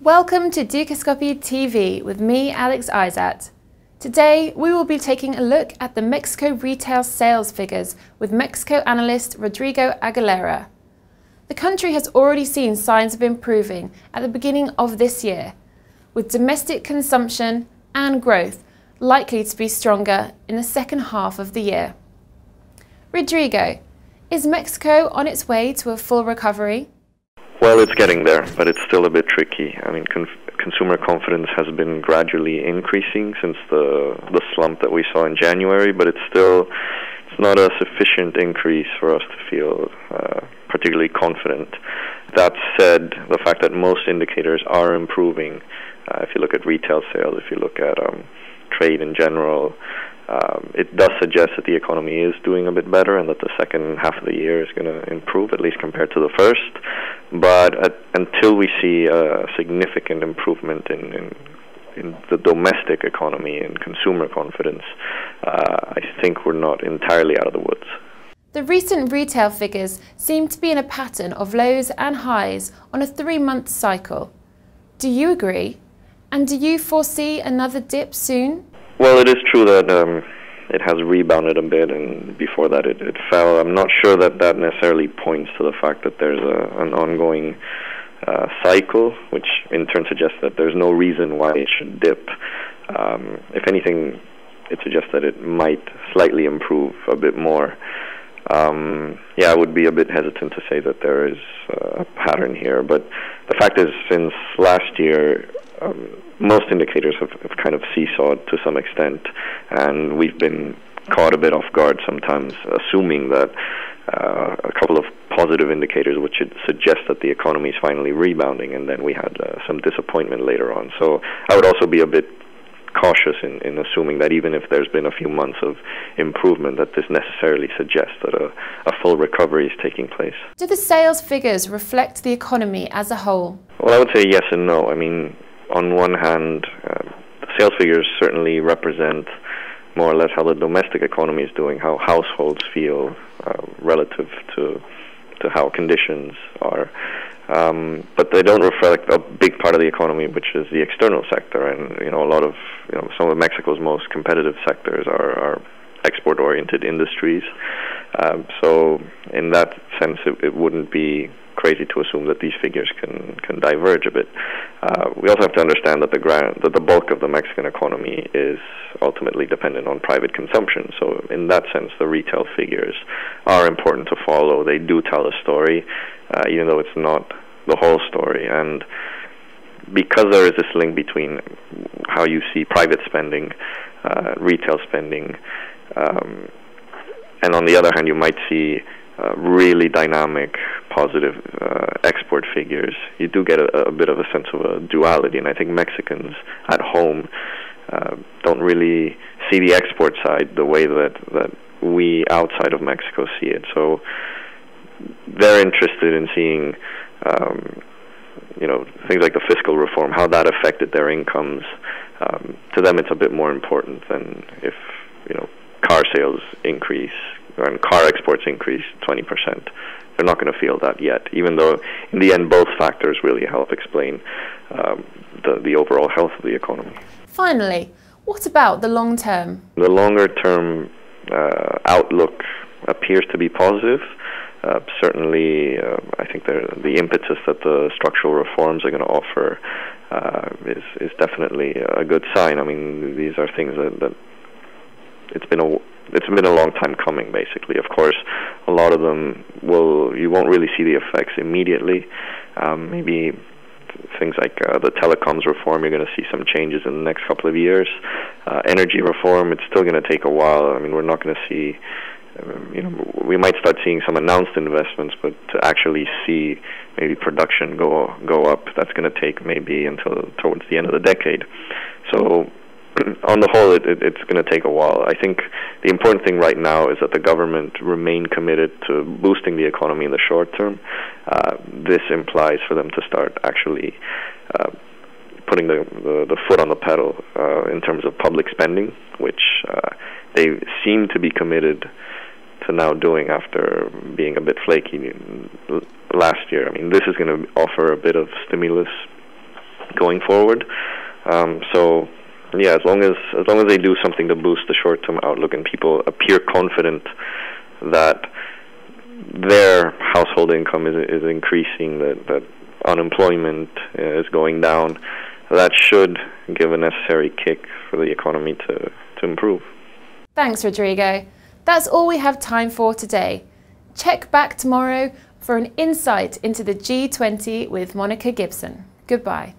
Welcome to Dukascopy TV with me, Alex Izat. Today, we will be taking a look at the Mexico retail sales figures with Mexico analyst Rodrigo Aguilera. The country has already seen signs of improving at the beginning of this year, with domestic consumption and growth likely to be stronger in the second half of the year. Rodrigo, is Mexico on its way to a full recovery? Well, it's getting there, but it's still a bit tricky. I mean, consumer confidence has been gradually increasing since the slump that we saw in January, but it's not a sufficient increase for us to feel particularly confident. That said, the fact that most indicators are improving, if you look at retail sales, if you look at trade in general, it does suggest that the economy is doing a bit better and that the second half of the year is going to improve, at least compared to the first. But until we see a significant improvement in the domestic economy and consumer confidence, I think we're not entirely out of the woods. The recent retail figures seem to be in a pattern of lows and highs on a 3-month cycle. Do you agree? And do you foresee another dip soon? Well, it is true that it has rebounded a bit, and before that it fell. I'm not sure that necessarily points to the fact that there's an ongoing cycle, which in turn suggests that there's no reason why it should dip. If anything, it suggests that it might slightly improve a bit more. I would be a bit hesitant to say that there is a pattern here, but the fact is, since last year, most indicators have kind of seesawed to some extent, and we've been caught a bit off guard sometimes, assuming that a couple of positive indicators which should suggest that the economy is finally rebounding, and then we had some disappointment later on. So I would also be a bit cautious in assuming that even if there's been a few months of improvement, that this necessarily suggests that a full recovery is taking place. Do the sales figures reflect the economy as a whole? Well, I would say yes and no. I mean, on one hand, the sales figures certainly represent more or less how the domestic economy is doing, how households feel relative to how conditions are. But they don't reflect a big part of the economy, which is the external sector, and a lot of some of Mexico's most competitive sectors are export-oriented industries. So in that sense, it wouldn't be crazy to assume that these figures can diverge a bit. We also have to understand that the bulk of the Mexican economy is ultimately dependent on private consumption. So in that sense, the retail figures are important to follow. They do tell a story, even though it's not the whole story. And because there is this link between how you see private spending, retail spending, and on the other hand, you might see really dynamic, positive export figures, you do get a bit of a sense of a duality. And I think Mexicans at home don't really see the export side the way that we outside of Mexico see it. So they're interested in seeing things like the fiscal reform, how that affected their incomes. To them, it's a bit more important than if car sales increase and car exports increase 20%. They're not going to feel that yet, even though in the end both factors really help explain the overall health of the economy. Finally, what about the long term? The longer term outlook appears to be positive. Certainly, I think the impetus that the structural reforms are going to offer is definitely a good sign. I mean, these are things that it's been a long time coming, basically. Of course, a lot of them you won't really see the effects immediately. Maybe things like the telecoms reform, you're going to see some changes in the next couple of years. Energy reform, it's still going to take a while. I mean, we're not going to see, we might start seeing some announced investments, but to actually see maybe production go up, that's going to take maybe until towards the end of the decade. So on the whole, it's going to take a while. I think the important thing right now is that the government remain committed to boosting the economy in the short term. This implies for them to start actually putting the foot on the pedal in terms of public spending, which they seem to be committed to now doing after being a bit flaky last year. I mean, this is going to offer a bit of stimulus going forward. So yeah, as long as they do something to boost the short-term outlook and people appear confident that their household income is increasing, that unemployment is going down, that should give a necessary kick for the economy to improve. Thanks, Rodrigo. That's all we have time for today. Check back tomorrow for an insight into the G20 with Monica Gibson. Goodbye.